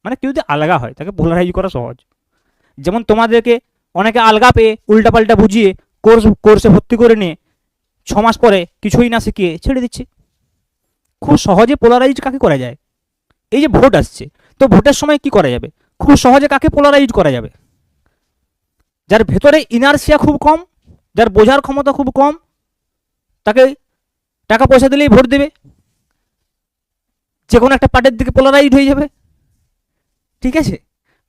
মানে কেউ যদি আলগা হয় তাকে পোলারাইজ করা সহজ। যেমন তোমাদেরকে অনেকে আলগা পেয়ে উল্টাপাল্টা বুঝিয়ে কোর্সে ভর্তি করে নিয়ে 6 মাস পরে কিছুই না শিখিয়ে ছেড়ে দিচ্ছে। খুব সহজে পোলারাইজ কাকে করা যায়? এই যে ভোট আসছে, তো ভোটের সময় কি করা যাবে? খুব সহজে কাকে পোলারাইজ করা যাবে? যার ভেতরে ইনার্সিয়া খুব কম, যার বোঝার ক্ষমতা খুব কম, তাকে টাকা পয়সা দিলেই ভোট দেবে, যে কোনো একটা পার্টির দিকে পোলারাইজ হয়ে যাবে। ঠিক আছে,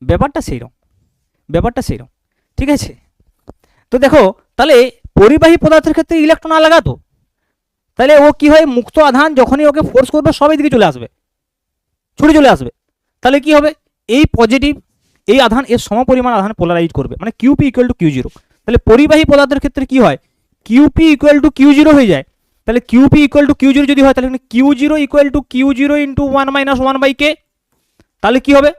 ব্যাপারটা সেইরকম। ঠিক আছে, তো দেখো তাহলে পরিবাহী পদার্থের ক্ষেত্রে ইলেকট্রন আলাদা, তো তাহলে ও কি হয়, মুক্ত আধান যখনই ওকে ফোর্স করবে সব দিকে চলে আসবে, ছুটে চলে আসবে। তাহলে কি হবে, এই পজিটিভ এই আধান এর সমপরিমাণ আধান পোলারাইজ করবে, মানে QP equal to Q zero. তাহলে পরিবাহী পদার্থের ক্ষেত্রে কি হয়, QP equal to Q zero হয়ে যায়। তাহলে QP equal to Q zero যদি হয়, তাহলে Q zero equal to Q zero into 1 minus 1 by K. তাহলে কি হবে,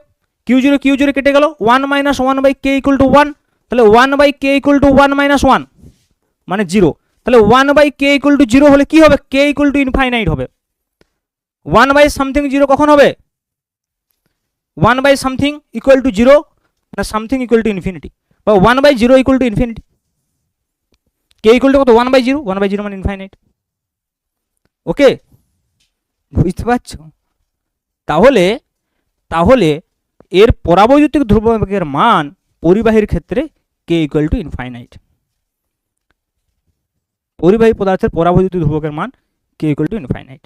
কিউ জিরো কেটে গেল, 1 minus 1 by K equal to 1। তাহলে 1 by K equal to 1 minus 1 মানে 0। তাহলে 1 বাই কে ইকুয়াল টু 0 হলে কি হবে, কে ইকুয়াল টু ইনফাইনাইট হবে। 1 বাই সামথিং 0 কখন হবে, 1 বাই সামথিং ইকুয়াল টু 0 মানে সামথিং ইকুয়াল টু ইনফিনিটি, বা 1 বাই 0 ইকুয়াল টু ইনফিনিটি। কে ইকুয়াল টু কত, 1 বাই 0, 1 বাই 0 মানে ইনফাইনাইট। ওকে, বুঝতে পারছো? তাহলে তাহলে এর পরাবৈদ্যুতিক ধ্রুবকের মান পরিবাহীর ক্ষেত্রে কে ইকুয়াল টু ইনফাইনাইট। পরিবাহী পদার্থের পরাবৈদ্যুতিক ধ্রুবকের মান কে ইকুয়াল টু ইনফাইনাইট।